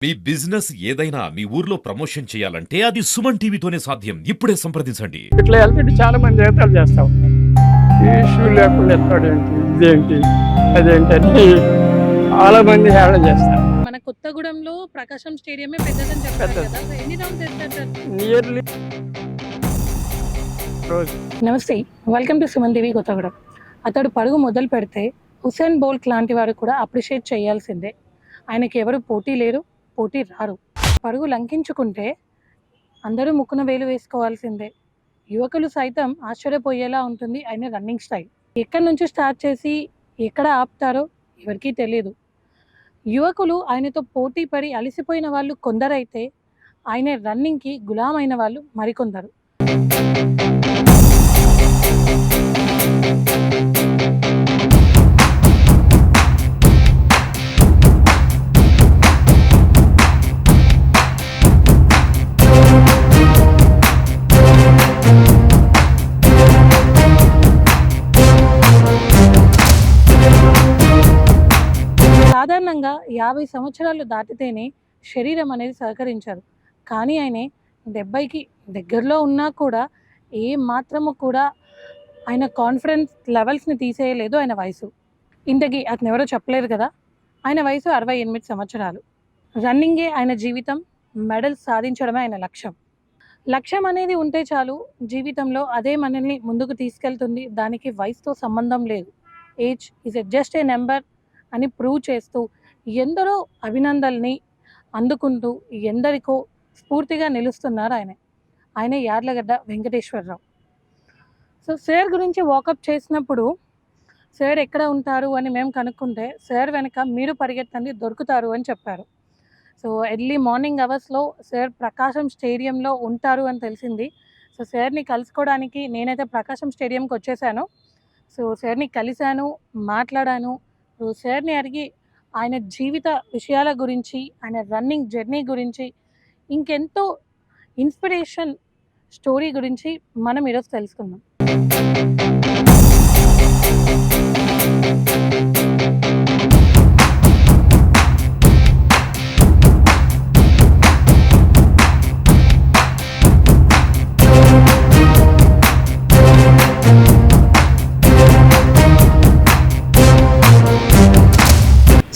మీ business ఏదైనా మీ ఊర్లో promotion చేయాలంటే అది సుమన్ టీవీతోనే సాధ్యం. ఇప్పుడే సంప్రదించండి. ఇట్లా వెళ్తుంటే చాలా మంది జీతాలు చేస్తా ఉంటారు. ఈ ఇష్యూ లేకుండా ఎత్తాడేంటి, ఇదేంటి, అదేంటి అని చాలా మంది హేళన చేస్తారు. మన కొత్తగూడెంలో ప్రకాశం స్టేడియమే పెద్దదని చెప్పారు పెద్దది. కదా. ఎన్ని రౌండ్స్ వేస్తారు సార్? నియర్లీ రోజు నమస్తే, welcome to Suman TV Kothagudem. అతడు పరుగు మొదలు పెడితే హుసేన్ బోల్ట్ లాంటి వారు కూడా అప్రిషియేట్ చేయాల్సిందే. ఆయనకి ఎవరు పోటీ లేరు, పోటీ రారు. పరుగు లంకించుకుంటే అందరూ ముక్కున వేలు వేసుకోవాల్సిందే. యువకులు సైతం ఆశ్చర్యపోయేలా ఉంటుంది ఆయన రన్నింగ్ స్టైల్. ఎక్కడి నుంచి స్టార్ట్ చేసి ఎక్కడ ఆపుతారో ఎవరికీ తెలియదు. యువకులు ఆయనతో పోటీ పడి అలసిపోయిన వాళ్ళు కొందరైతే ఆయన రన్నింగ్కి గులామైన వాళ్ళు మరికొందరు. సాధారణంగా 50 సంవత్సరాలు దాటితేనే శరీరం అనేది సహకరించదు. కానీ ఆయన 70కి దగ్గరలో ఉన్నా కూడా ఏ మాత్రము కూడా ఆయన కాన్ఫిడెన్స్ లెవెల్స్ని తీసేయలేదు ఆయన వయసు. ఇంతకీ అతను ఎవరో చెప్పలేదు కదా. ఆయన వయసు 68 సంవత్సరాలు. రన్నింగే ఆయన జీవితం, మెడల్స్ సాధించడమే ఆయన లక్ష్యం. లక్ష్యం అనేది ఉంటే చాలు, జీవితంలో అదే మనల్ని ముందుకు తీసుకెళ్తుంది. దానికి వయసుతో సంబంధం లేదు. Age is just a number అని ప్రూవ్ చేస్తూ ఎందరో అభినందనల్ని అందుకుంటూ ఎందరికో స్ఫూర్తిగా నిలుస్తున్నారు ఆయన యార్లగడ్డ వెంకటేశ్వరరావు. సో సార్ గురించి వాకప్ చేసినప్పుడు సార్ ఎక్కడ ఉంటారు అని మేము కనుక్కుంటే సార్ వెనక మీరు పరిగెత్తండి దొరుకుతారు అని చెప్పారు. సో ఎర్లీ మార్నింగ్ అవర్స్లో సార్ ప్రకాశం స్టేడియంలో ఉంటారు అని తెలిసింది. సో సార్ని కలుసుకోవడానికి నేనైతే ప్రకాశం స్టేడియంకి వచ్చేసాను. సో సార్ని కలిశాను, మాట్లాడాను. సార్ని అడిగి ఆయన జీవిత విషయాల గురించి, ఆయన రన్నింగ్ జర్నీ గురించి, ఇంకెంతో ఇన్స్పిరేషన్ స్టోరీ గురించి మనం ఈరోజు తెలుసుకుందాం.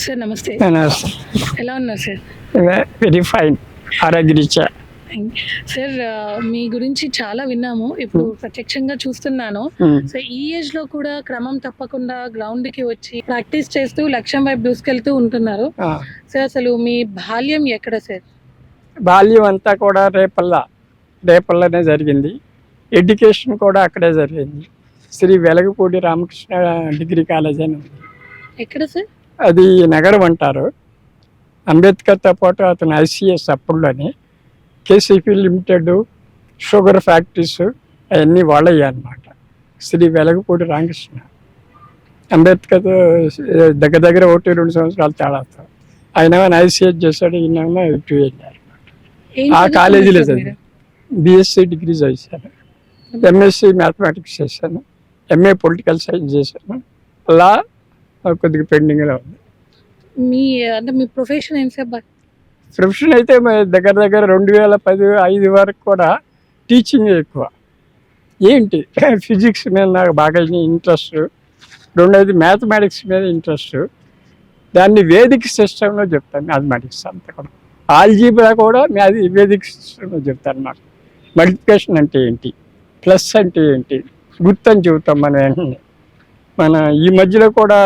సార్ నమస్తే, ఎలా ఉన్నారు సార్? వెరీ ఫైన్, ఆరోగ్యరీత్యా. సార్ మీ గురించి చాలా విన్నాము, ఇప్పుడు ప్రత్యక్షంగా చూస్తున్నాను. సో ఈ ఏజ్ లో కూడా క్రమం తప్పకుండా గ్రౌండ్ కి వచ్చి ప్రాక్టీస్ చేస్తూ లక్ష్యం వైపు దూసుకెళ్తూ ఉంటున్నారు. సార్ అసలు మీ బాల్యం ఎక్కడ సార్? బాల్యం అంతా కూడా రేపల్లనే జరిగింది. ఎడ్యుకేషన్ కూడా అక్కడే జరిగింది. శ్రీ వెలగపూడి రామకృష్ణ డిగ్రీ కాలేజ్ అని ఉంది. ఎక్కడ సార్? అది నగరం అంటారు. అంబేద్కర్తో పాటు అతను ఐసిఎస్ అప్పుడులోని కేసీపీ లిమిటెడ్, షుగర్ ఫ్యాక్టరీస్ అవన్నీ వాళ్ళయ్యా అనమాట. శ్రీ వెలగపూడి రామకృష్ణ అంబేద్కర్తో దగ్గర 1-2 సంవత్సరాలు తేడాతో ఆయన ఐసిఎస్ చేశాడు, ఈయన ఇటు వెళ్ళారు. ఆ కాలేజీలో చదివి బిఎస్సి డిగ్రీ చేశాను, ఎంఎస్సి మ్యాథమెటిక్స్ చేశాను, ఎంఏ పొలిటికల్ సైన్స్ చేశాను. అలా కొద్దిగా పెండింగ్లో ఉంది. మీ ప్రొఫెషన్ ఏంటి సార్? ప్రొఫెషన్ అయితే దగ్గర 2010-5 వరకు కూడా టీచింగ్ ఎక్కువ. ఏంటి ఫిజిక్స్ మీద నాకు బాగా ఇంట్రెస్ట్, రెండోది మ్యాథమెటిక్స్ మీద ఇంట్రెస్ట్. దాన్ని వేదిక సిస్టంలో చెప్తాను. మ్యాథమెటిక్స్ అంతా కూడా, ఆల్జీబ్రా కూడా వేదిక సిస్టంలో చెప్తాను. నాకు మల్టిప్లికేషన్ అంటే ఏంటి, ప్లస్ అంటే ఏంటి, గుర్తని చెబుతాం మన ఈ మధ్యలో కూడా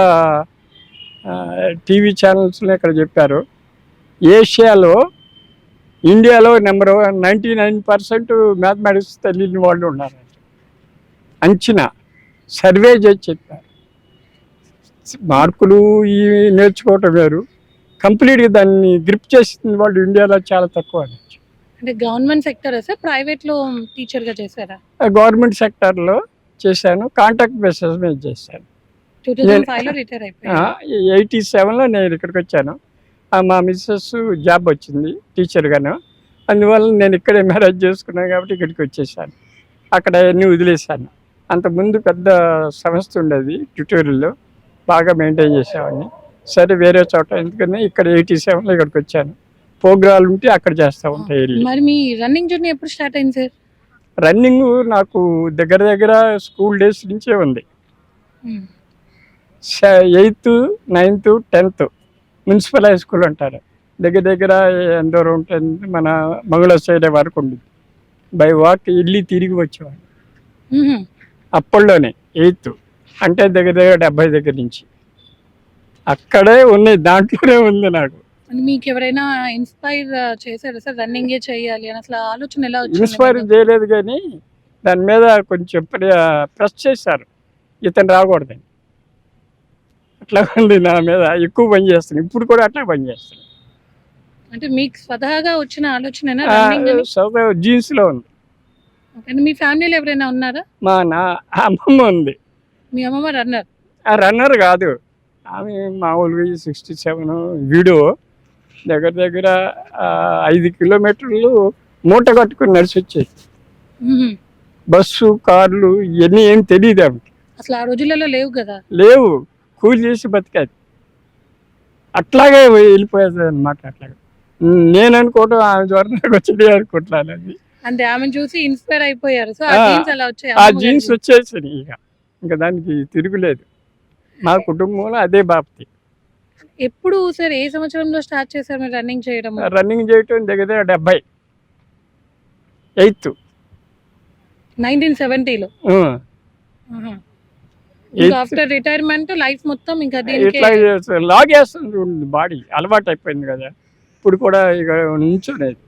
టీవీ ఛానల్స్లో ఇక్కడ చెప్పారు, ఏషియాలో ఇండియాలో నెంబర్ 99% మ్యాథమెటిక్స్ తెలియని వాళ్ళు ఉన్నారు. అంచనా సర్వే చేసి చెప్పారు. మార్కులు ఈ నేర్చుకోవటం వేరు, కంప్లీట్గా దాన్ని గ్రిప్ చేసిన వాళ్ళు ఇండియాలో చాలా తక్కువ. అంటే గవర్నమెంట్ సెక్టర్ సార్, ప్రైవేట్లో టీచర్గా చేశారా? గవర్నమెంట్ సెక్టర్లో చేశాను, కాంట్రాక్ట్ బేసిస్ మీద చేశాను. 2005లో రిటైర్ అయిపోయారు. 87లో నేను ఇక్కడికి వచ్చాను. మా మిస్సెస్ జాబ్ వచ్చింది టీచర్గాను, అందువల్ల నేను ఇక్కడే మ్యారేజ్ చేసుకున్నాను కాబట్టి ఇక్కడికి వచ్చేసాను. అక్కడ అన్నీ వదిలేశాను. అంతకుముందు పెద్ద సంస్థ ఉండేది ట్యూటోరియల్లో, బాగా మెయింటైన్ చేసేవాడిని. సరే వేరే చోట ఎందుకని ఇక్కడ 87లో ఇక్కడికి వచ్చాను. ప్రోగ్రాలు ఉంటే అక్కడ చేస్తూ ఉంటాయి వెళ్ళి. మరి మీ రన్నింగ్ జర్నీ ఎప్పుడు స్టార్ట్ అయింది సార్? రన్నింగ్ నాకు దగ్గర దగ్గర స్కూల్ డేస్ నుంచే ఉంది. 8th, 9th, 10th municipal high school అంటారు. దగ్గర దగ్గర ఎంత దూరం ఉంటుంది, మన మంగళ సైడ్ వరకు ఉంది. బై వాక్ వెళ్ళి తిరిగి వచ్చేవాడు అప్పట్లోనే. 8th అంటే దగ్గర దగ్గర 70 దగ్గర నుంచి అక్కడే ఉన్నాయి, దాంట్లోనే ఉంది నాకు. మీకు ఎవరైనా ఇన్స్పైర్ చేశారా సార్ రన్నింగే చేయాలి అని? అసలు ఆలోచన ఎలా వచ్చింది? ఇన్స్పైర్ చేయలేదు కానీ దాని మీద కొంచెం ప్రెస్ చేశారు, ఇతను రాకూడదని. అట్లా ఉంది నా మీద, ఎక్కువ పని చేస్తాను. ఇప్పుడు కూడా అట్లా పని చేస్తాను. అంటే మీకు స్వతహాగా వచ్చిన ఆలోచన రన్నింగ్ అని? జీన్స్లో ఉంది. మీ ఫ్యామిలీలో ఎవరైనా ఉన్నారా? మా అమ్మమ్మ ఉంది. మీ అమ్మమ్మ రన్నర్? రన్నర్ కాదు, ఆమె మామూలుగా 67 వీడియో దగ్గర దగ్గర 5 కిలోమీటర్లు మూట కట్టుకుని నడిచి వచ్చేది. బస్సు కార్లు ఇవన్నీ ఏం తెలియదు ఆమెకి. అసలు ఆ రోజులలో లేవు కదా? లేవు, కూలి చేసి బతికేది. అట్లాగే వెళ్ళిపోయేది అనమాట. అట్లాగే నేను అనుకోవటం ఆమె ద్వారా నాకు వచ్చింది అనుకుంటున్నాను. అది అంటే ఆమెను చూసి ఇన్స్పైర్ అయిపోయారు. సో ఆ జీన్స్ అలా వచ్చాయి. ఆ జీన్స్ వచ్చేసాయి. ఇంకా దానికి తిరుగులేదు. మా కుటుంబంలో అదే బాప్తి. ఎప్పుడు సార్, ఏ సంవత్సరంలో స్టార్ట్ చేశారు మీరు రన్నింగ్ చేయడం? రన్నింగ్ చేయటం దగ్గర 70, 8th 1970లో. ఆఫ్టర్ రిటైర్మెంట్ లైఫ్ మొత్తం ఇంకా ఇట్లా లాగేస్తుంది బాడీ, అలవాటు అయిపోయింది కదా. ఇప్పుడు కూడా ఇక నుంచునేది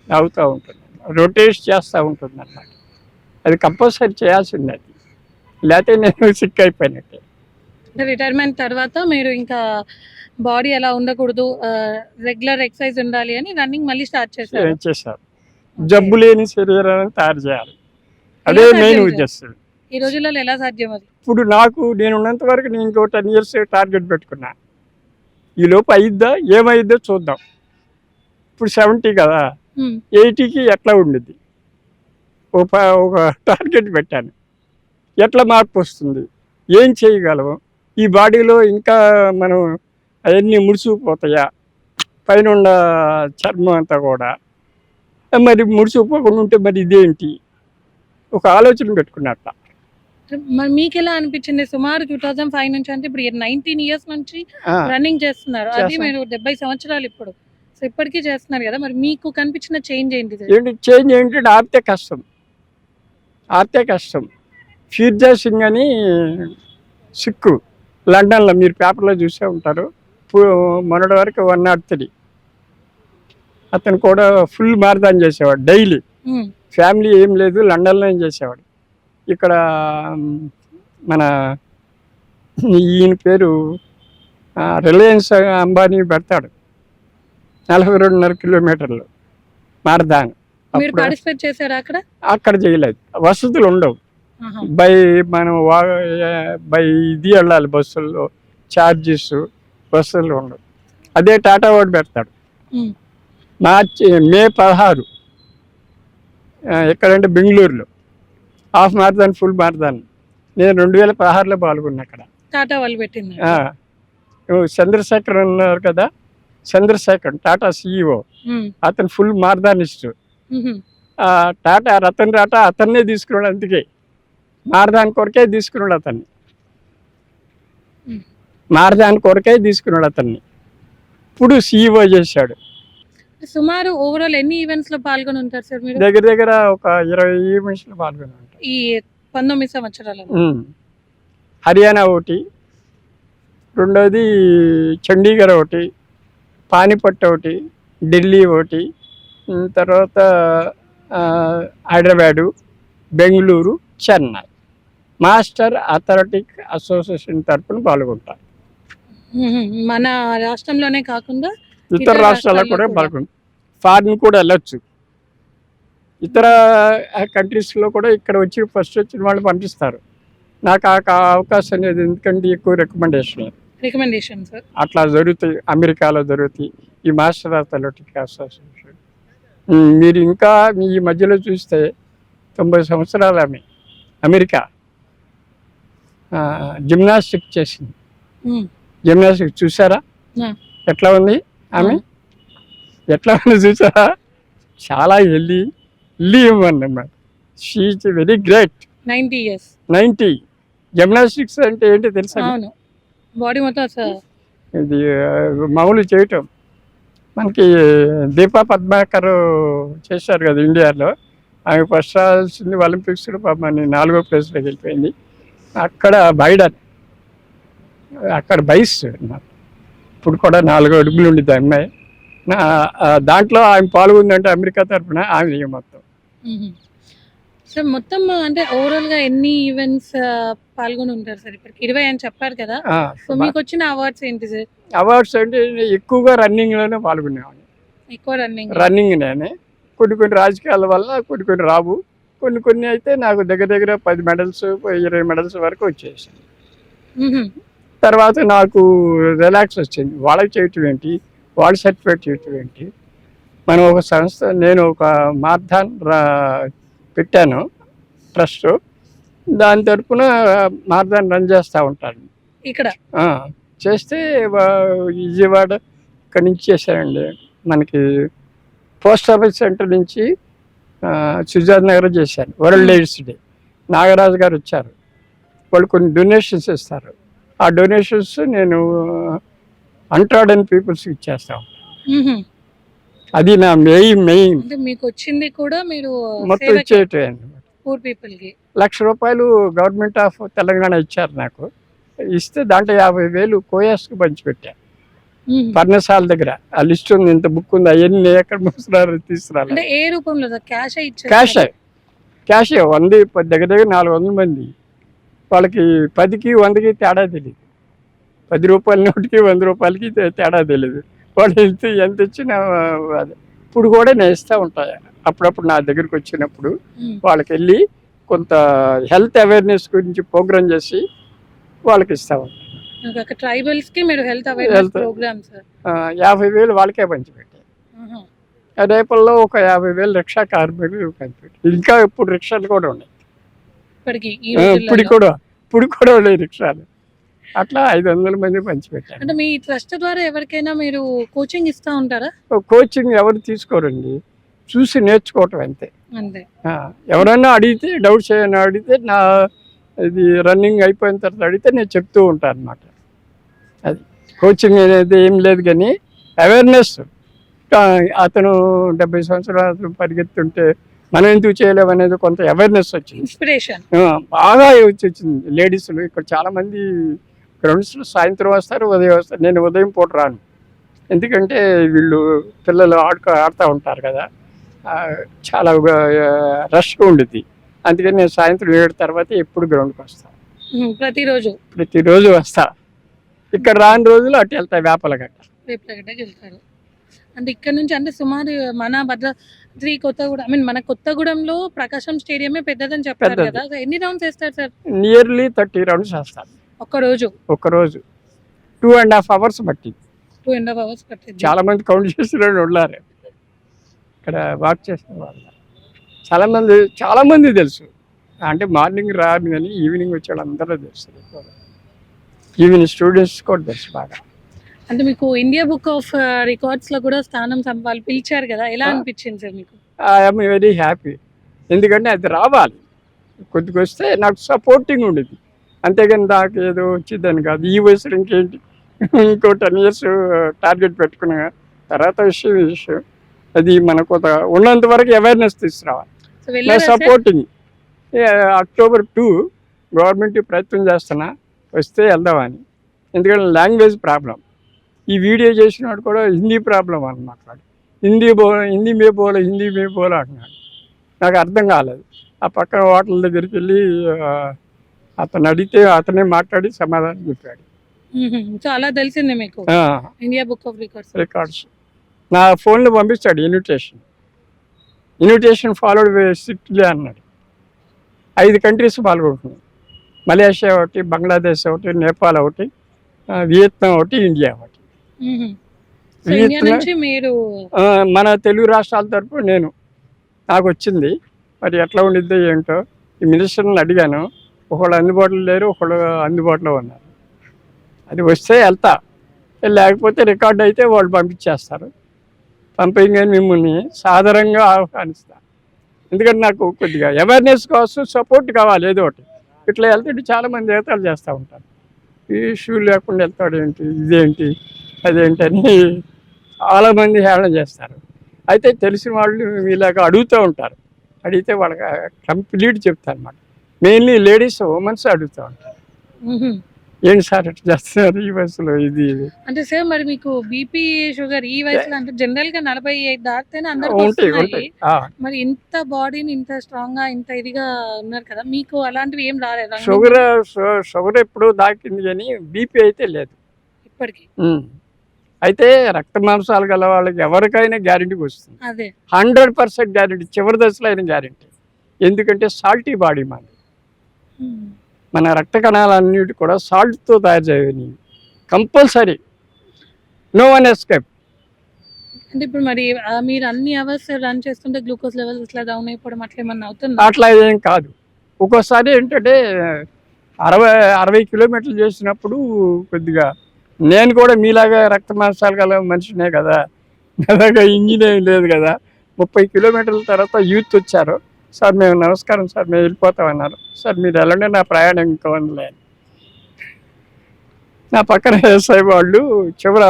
అవుతూ ఉంటుంది, రొటేట్ చేస్తూ ఉంటుంది అన్నమాట. అది కంపల్సరీ చేయాల్సింది. అది లేకపోతే నేను సిక్ అయిపోయినట్టే. రిటైర్మెంట్ తర్వాత మీరు ఇంకా బాడీ అలా ఉండకూడదు, రెగ్యులర్ ఎక్సర్సైజ్ ఉండాలి అని రన్నింగ్ మళ్ళీ స్టార్ట్ చేశారు. జబ్బు లేని శరీరాన్ని తయారు చేయాలి, అదే మెయిన్ ఉద్దేశం. ఈ రోజులలో ఎలా సాధ్యం అది? ఇప్పుడు నేను ఉన్నంత వరకు నేను ఇంకో 10 years టార్గెట్ పెట్టుకున్నా. ఈ లోపు అయిద్దా ఏమైద్దో చూద్దాం. ఇప్పుడు 70 కదా, 80కి ఎట్లా ఉండిద్ది. ఒక టార్గెట్ పెట్టాను, ఎట్లా మార్పు వస్తుంది, ఏం చేయగలము, ఈ బాడీలో ఇంకా మనం అవన్నీ ముడుచుకుపోతాయా, పైన ఉన్న చర్మం అంతా కూడా మరి ముడుచుకుపోకుండా ఉంటే మరి ఇదేంటి, ఒక ఆలోచన పెట్టుకున్నట్ట. మరి మీకు ఎలా అనిపించింది? సుమారు 2005 నుంచి, అంటే ఇప్పుడు 19 years నుంచి రన్నింగ్ చేస్తున్నారు. అది మీరు 70 సంవత్సరాలు ఇప్పుడు. సో ఇప్పటికీ చేస్తున్నారు కదా, మరి మీకు కనిపించిన చేంజ్ ఏంటి? చేంజ్ ఏంటంటే ఆర్తే కష్టం. ఫీర్జా సింగ్ అని సిక్కు, లండన్లో, మీరు పేపర్లో చూసే ఉంటారు. మొన్నటి వరకు 103 అతను కూడా ఫుల్ మారథాన్ చేసేవాడు డైలీ. ఫ్యామిలీ ఏం లేదు, లండన్లో ఏం చేసేవాడు. ఇక్కడ మన ఈయన పేరు రిలయన్స్ అంబానీ పెడతాడు 42.5 kilometers మారథాన్. పార్టిసిపేట్ చేశారా అక్కడ? అక్కడ చేయలేదు, వసతులు ఉండవు. మనం ఇది వెళ్ళాలి, బస్సుల్లో ఛార్జెస్, బస్సులు ఉండవు. అదే టాటా వాడు పెడతాడు. మే 16 ఎక్కడంటే బెంగళూరులో హాఫ్ మారథాన్, ఫుల్ మారథాన్. నేను 2016లో పాల్గొన్నా అక్కడ. టాటా వాళ్ళు పెట్టింది. చంద్రశేఖర్ ఉన్నారు కదా, చంద్రశేఖర్ టాటా CEO, అతను ఫుల్ మారథానిస్ట్. టాటా రతన్ టాటా అతన్నే తీసుకున్నాడు. అందుకే మారథాన్ కొరకే తీసుకున్నాడు అతన్ని, మారథాన్ కొరకే తీసుకున్నాడు అతన్ని. ఇప్పుడు CEO చేశాడు. సుమారు ఓవరాల్ ఎన్ని ఈవెంట్స్ లో పాల్గొని ఉంటారు సార్ మీరు? దగ్గర దగ్గర ఒక 20 ఈవెంట్స్ లో పాల్గొని ఉంటారు ఈ 19 సంవత్సరాలలో. హర్యానా ఒకటి, రెండోది చండీగఢ్ ఒకటి, పానిపట్ ఒకటి, ఢిల్లీ ఒకటి, తర్వాత Hyderabad, Bengaluru, Chennai. Master athletic association తరఫున పాల్గొంటారు. మన రాష్ట్రంలోనే కాకుండా ఇతర రాష్ట్రాలకు కూడా పాల్గొంటారు. ఫారిన్ కూడా వెళ్ళొచ్చు, ఇతర కంట్రీస్లో కూడా. ఇక్కడ వచ్చి ఫస్ట్ వచ్చిన వాళ్ళు పంపిస్తారు. నాకు ఆ అవకాశం లేదు, ఎందుకంటే ఎక్కువ రికమెండేషన్ అట్లా జరుగుతాయి, అమెరికాలో జరుగుతాయి ఈ మాస్టర్ అథ్లెటిక్ అసోసియేషన్. మీరు ఇంకా ఈ మధ్యలో చూస్తే 90 సంవత్సరాలు ఆమె అమెరికా జిమ్నాస్టిక్ చేసింది. జిమ్నాస్టిక్ చూసారా ఎట్లా ఉంది ఆమె? ఎట్లా ఉంది చూసారా, చాలా హెల్దీ అన్నమాట. She very great. 90 years. 90. Gymnastics అంటే ఏంటి తెలుసా? అవును, బాడీ మొత్తం ఇది మామూలు చేయటం. మనకి దీపా పద్మాకర్ చేశారు కదా ఇండియాలో, ఆమె ఫస్ట్ రావాల్సింది ఒలింపిక్స్లో, పాపని 4వ ప్లేస్లోకి వెళ్ళిపోయింది. అక్కడ బైడన్, అక్కడ బైస్ అన్నమాట. ఇప్పుడు కూడా 4 అడుగులు ఉండిద్ది అమ్మాయి. దాంట్లో ఆమె పాల్గొందంటే అమెరికా తరఫున ఆమె మొత్తం. సార్ మొత్తం అంటే ఓవరాల్ గా ఎన్ని ఈవెంట్స్ పాల్గొని ఉంటారు సార్? ఇప్పటికి 20 అని చెప్పారు కదా. సో మీకు వచ్చిన అవార్డ్స్ ఏంటి సార్? అవార్డ్స్ అంటే ఎక్కువగా రన్నింగ్లోనే పాల్గొనేవాడిని. ఎక్కువ రన్నింగ్ నేనే. కొన్ని రాజకీయాల వల్ల కొన్ని రావు, కొన్ని అయితే నాకు దగ్గర 10 మెడల్స్ 20 మెడల్స్ వరకు వచ్చేసాయి. తర్వాత నాకు రిలాక్స్ వచ్చింది. వాళ్ళకి చేయటం ఏంటి, వాళ్ళ సర్టిఫికేట్ చేయటం ఏంటి. మనం ఒక సంస్థ, నేను ఒక మార్థాన్ పెట్టాను ట్రస్ట్, దాని తరఫున మార్థాన్ రన్ చేస్తూ ఉంటాను ఇక్కడ. చేస్తే విజయవాడ ఇక్కడి నుంచి చేశానండి. మనకి పోస్ట్ ఆఫీస్ సెంటర్ నుంచి సుజాత్ నగర్ చేశాను. వరల్డ్ ఎయిడ్స్ డే నాగరాజు గారు వచ్చారు, వాళ్ళు కొన్ని డొనేషన్స్ ఇస్తారు. ఆ డొనేషన్స్ నేను అన్ట్రాడన్ పీపుల్స్కి ఇచ్చేస్తాను. అది నా మెయిన్ మీకు వచ్చింది కూడా మీరు మొత్తం ఇచ్చేయటం. పూర్ పీపుల్ కి ₹1,00,000 గవర్నమెంట్ ఆఫ్ తెలంగాణ ఇచ్చారు నాకు. ఇస్తే దాంట్లో 50,000 కోయాస్కి పంచిపెట్టాను పర్ణశాల దగ్గర. ఆ లిస్ట్ ఉంది, ఇంత బుక్ ఉంది, అవన్నీ ఎక్కడ ముసరారు తీసుకురాలి. ఏ రూపంలో? క్యాష్ 100 దగ్గర 400 మంది. వాళ్ళకి 10కి 100కి తేడా తెలియదు. 10 రూపాయల నోటికి 100 రూపాయలకి తేడా తెలియదు. వాళ్ళు ఎంత ఇచ్చినా ఇప్పుడు కూడా నేను ఇస్తూ ఉంటాను. అప్పుడప్పుడు నా దగ్గరికి వచ్చినప్పుడు వాళ్ళకి వెళ్ళి కొంత హెల్త్ అవేర్నెస్ గురించి ప్రోగ్రామ్ చేసి వాళ్ళకి ఇస్తూ ఉంటాను. ట్రైబల్స్ కి మీరు హెల్త్ అవేర్నెస్ ప్రోగ్రామ్స్ 50,000 వాళ్ళకే పంచిపెట్టాను. రేపల్లో ఒక 50,000 రిక్షా కార్మికులు పంచిపెట్టాను. ఇంకా ఇప్పుడు రిక్షాలు కూడా ఉన్నాయి. ఇప్పుడు కూడా ఉన్నాయి రిక్షాలు. అట్లా 500 మంది పంచిపెట్టాను. అంటే మీ ట్రస్ట్ ద్వారా ఎవరికైనా మీరు కోచింగ్ ఇస్తూ ఉంటారా? కోచింగ్ ఎవరు తీసుకోరండి, చూసి నేర్చుకోవటం అంతే. ఎవరైనా అడిగితే, డౌట్స్ ఏమైనా అడిగితే, నా ఇది రన్నింగ్ అయిపోయిన తర్వాత అడిగితే నేను చెప్తూ ఉంటాను అన్నమాట. అది కోచింగ్ అనేది ఏం లేదు, కానీ అవేర్నెస్. అతను 70 సంవత్సరాలు పరిగెత్తుంటే మనం ఎందుకు చేయలేము అనేది కొంత అవేర్నెస్ వచ్చింది, ఇన్స్పిరేషన్ బాగా వచ్చింది. లేడీస్లు ఇక్కడ చాలామంది గ్రౌండ్స్లో సాయంత్రం వస్తారు, ఉదయం వస్తారు. నేను ఉదయం పూట రాను, ఎందుకంటే వీళ్ళు పిల్లలు ఆడుతూ ఉంటారు కదా, చాలా రష్గా ఉండుద్ది. అందుకని నేను సాయంత్రం 7 తర్వాత ఎప్పుడు గ్రౌండ్కి వస్తాను. ప్రతిరోజు వస్తా. ఇక్కడ రాని రోజులు అటు వెళ్తా, వేపలగడ్డకి వెళ్తారు. అంటే ఇక్కడ నుంచి అంటే సుమారు మన భద్రాద్రి కొత్తగూడెం, మన కొత్తగూడెంలో ప్రకాశం స్టేడియమే పెద్దదని చెప్పారు కదా. ఎన్ని రౌండ్స్ వేస్తారు సార్? నియర్లీ 30 రౌండ్స్ వేస్తాను ఒక్కరోజు. 2.5 hours పట్టింది. 2.5 hours పట్టింది. చాలా మంది కౌంట్ చేసిన ఉన్నారు ఇక్కడ వాక్ చేసిన వాళ్ళు. చాలా మంది తెలుసు. అంటే మార్నింగ్ రాను కానీ ఈవినింగ్ వచ్చే వాళ్ళు అందరూ తెలుసు. ఈవినింగ్ స్టూడెంట్స్ కూడా తెలుసు బాగా. అంటే మీకు ఇండియా బుక్ ఆఫ్ రికార్డ్స్ లో కూడా స్థానం వాళ్ళు పిలిచారు కదా, ఎలా అనిపించింది సార్ మీకు? I'm very happy. ఎందుకంటే అది రావాలి, కొద్దిగా వస్తే నాకు సపోర్టింగ్ ఉండేది. అంతేగాని నాకు ఏదో వచ్చిందని కాదు. ఈ వయసులో ఇంకేంటి, ఇంకో 10 years టార్గెట్ పెట్టుకున్నా. తర్వాత విషయం అది మనకు ఉన్నంత వరకు అవేర్నెస్ తీసుకురావాలి. సపోర్టింగ్. October 2 గవర్నమెంట్ ప్రయత్నం చేస్తున్నా, వస్తే వెళ్దామని. ఎందుకంటే లాంగ్వేజ్ ప్రాబ్లం. ఈ వీడియో చేసినాడు కూడా హిందీ ప్రాబ్లం అని మాట్లాడు. హిందీ మే బోలో అంటున్నాడు. నాకు అర్థం కాలేదు. ఆ పక్కన హోటల్ దగ్గరికి వెళ్ళి అతను అడిగితే అతనే మాట్లాడి సమాధానం చెప్పాడు. చాలా తెలిసిందే మీకు ఇండియా బుక్ ఆఫ్ రికార్డ్స్. నా ఫోన్లో పంపిస్తాడు ఇన్విటేషన్ ఫాలోడ్ స్ట్రిక్ట్లీ అన్నాడు. 5 countries పాల్గొంటున్నాయి. మలేషియా ఒకటి, బంగ్లాదేశ్ ఒకటి, నేపాల్ ఒకటి, వియత్నాం ఒకటి, ఇండియా ఒకటి. మన తెలుగు రాష్ట్రాల తరపు నాకు వచ్చింది. మరి ఎట్లా ఉండిద్దో ఏంటో. ఈ మినిస్టర్ని అడిగాను, ఒకళ్ళు అందుబాటులో లేరు, ఒకళ్ళు అందుబాటులో ఉన్నారు. అది వస్తే వెళ్తా, లేకపోతే రికార్డ్ అయితే వాళ్ళు పంపించేస్తారు. పంపింగ్ అని మిమ్మల్ని సాదరంగా ఆహ్వానిస్తాను. ఎందుకంటే నాకు కొద్దిగా అవేర్నెస్ కోసం సపోర్ట్ కావాలి ఏదో ఒకటి. ఇట్లా వెళ్తుంటే చాలామంది ఎగతాళి చేస్తూ ఉంటారు. ఈ షూ లేకుండా వెళ్తాడు ఏంటి, ఇదేంటి, అదేంటి అని చాలామంది హేళన చేస్తారు. అయితే తెలిసిన వాళ్ళు ఇలాగ అడుగుతూ ఉంటారు. అడిగితే వాళ్ళకి కంప్లీట్ చెప్తారు అన్నమాట. మెయిన్లీ లేడీస్, ఉమెన్స్ అడుగుతూ ఉంటారు. ఏంటి సార్ ఇట్లా చేస్తున్నారు ఈ వయసులో, ఇది అంటే సార్ మరి మీకు బీపీ షుగర్ ఈ వయసులో అంటే జనరల్ గా 45 దాటితేనే అందరికి ఉంటాయి వస్తున్నాయి. ఉంటాయి. మరి ఇంత బాడీని ఇంత స్ట్రాంగ్ గా ఇంత ఇదిగా ఉన్నారు కదా, మీకు అలాంటివి ఏం రాలేదు షుగర్ ఎప్పుడూ దాకింది కానీ బీపీ అయితే లేదు ఇప్పటికి? అయితే రక్త మాంసాలు గల వాళ్ళకి ఎవరికైనా గ్యారెంటీకి వస్తుంది. అదే 100% గ్యారెంటీ, చివరి దశలో అయిన గ్యారెంటీ. ఎందుకంటే సాల్టీ బాడీ మనది. మన రక్త కణాలన్నిటి కూడా సాల్ట్తో తయారు చేయని కంపల్సరీ, నో వన్ ఎస్కేప్. అంటే ఇప్పుడు మరి మీరు అన్ని అవర్స్ రన్ చేస్తుంటే గ్లూకోజ్ లెవెల్స్ ఇట్లా డౌన్ అయిపోవడం అట్లా ఏమన్నా అవుతుందా? అట్లా ఏం కాదు. ఒక్కోసారి ఏంటంటే 60 కిలోమీటర్లు చేసినప్పుడు కొద్దిగా, నేను కూడా మీలాగా రక్త మాంసాలు గల మనిషినే కదా, అలాగా ఇంజిన్ ఏం లేదు కదా. 30 కిలోమీటర్ల తర్వాత యూత్ వచ్చారు. సార్ మేము నమస్కారం సార్, మేము వెళ్ళిపోతామన్నారు. సార్ మీరు వెళ్ళండి, నా ప్రయాణం ఇంకా ఉండలే. నా పక్కన ఎస్ఐ వాళ్ళు చివర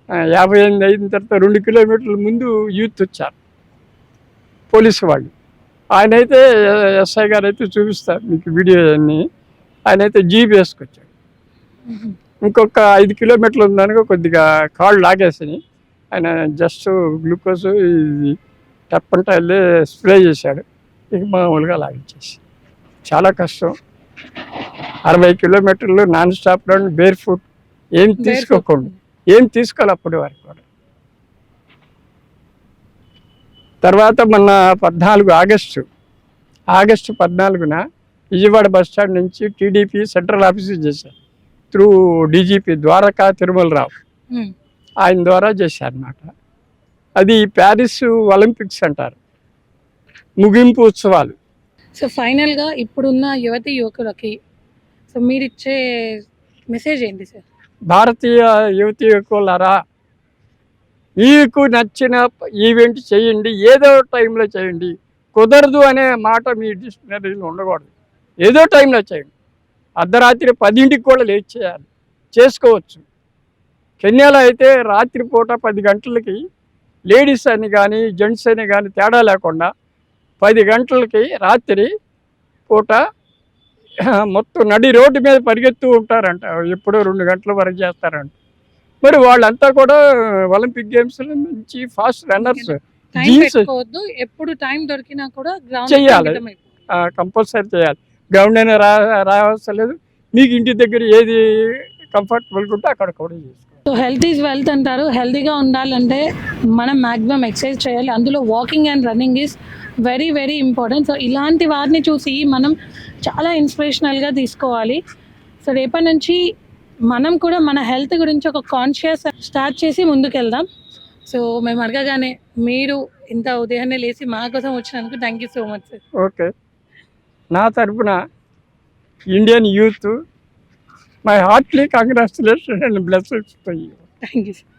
58 అయిన తర్వాత 2 కిలోమీటర్ల ముందు యూత్ వచ్చారు, పోలీసు వాళ్ళు. ఆయనైతే ఎస్ఐ గారు అయితే చూపిస్తారు మీకు వీడియో అన్నీ. ఆయనైతే జీప్ వేసుకొచ్చాడు. ఇంకొక 5 కిలోమీటర్లు ఉందనుకో కొద్దిగా కాళ్ళు లాగేసినాయి. ఆయన జస్ట్ గ్లూకోజ్ ఇది టప్పంట వెళ్ళి స్ప్రే చేశాడు. ఇక మామూలుగా లాగించేసి. చాలా కష్టం. 60 కిలోమీటర్లు నాన్ స్టాప్లో బేర్ ఫుట్, ఏం తీసుకోవాలి అప్పటి వరకు కూడా. తర్వాత మొన్న 14 ఆగస్టు 14న విజయవాడ బస్ స్టాండ్ నుంచి టీడీపీ సెంట్రల్ ఆఫీసు చేశారు. త్రూ డీజీపీ ద్వారకా తిరుమలరావు, ఆయన ద్వారా చేశారన్నమాట. అది ప్యారిస్ ఒలింపిక్స్ అంటారు, ముగింపు ఉత్సవాలు. సో ఫైనల్గా ఇప్పుడున్న యువతి యువకులకి సో మీరు ఇచ్చే మెసేజ్ ఏంటి సార్? భారతీయ యువతి యువకులారా, మీకు నచ్చిన ఈవెంట్ చేయండి, ఏదో టైంలో చేయండి. కుదరదు అనే మాట మీ డిక్షనరీలో ఉండకూడదు. ఏదో టైంలో చేయండి. అర్ధరాత్రి 10ంటికి కూడా లేచి చేయాలి, చేసుకోవచ్చు. కెన్యాలో అయితే రాత్రిపూట 10 గంటలకి లేడీస్ అని కానీ జెంట్స్ అని కానీ తేడా లేకుండా 10 గంటలకి రాత్రి పూట మొత్తం నడి రోడ్డు మీద పరిగెత్తూ ఉంటారంట. ఎప్పుడో 2 గంటల వరకు చేస్తారంట. మరి వాళ్ళంతా కూడా ఒలింపిక్ గేమ్స్లో మంచి ఫాస్ట్ రన్నర్స్. జీన్స్ ఎప్పుడు టైం దొరికినా కూడా చేయాలి, కంపల్సరీ చేయాలి. గ్రౌండ్ అయినా రావసరం లేదు, మీకు ఇంటి దగ్గర ఏది కంఫర్టబుల్గా ఉంటే అక్కడ కూడా చేసుకోవాలి. సో హెల్త్ ఈజ్ వెల్త్ అంటారు. హెల్తీగా ఉండాలంటే మనం మ్యాక్సిమం ఎక్సర్సైజ్ చేయాలి. అందులో walking and running is very very important. So ఇలాంటి వారిని చూసి మనం చాలా ఇన్స్పిరేషనల్గా తీసుకోవాలి. సో రేపటి నుంచి మనం కూడా మన హెల్త్ గురించి ఒక కాన్షియస్ స్టార్ట్ చేసి ముందుకెళ్దాం. సో మేము అడగగానే మీరు ఇంత ఉదయాన్నే లేచి మా కోసం వచ్చినందుకు thank you so much sir. Okay, నా తరఫున Indian youth my heartly congratulation and blessings to you. Thank you sir.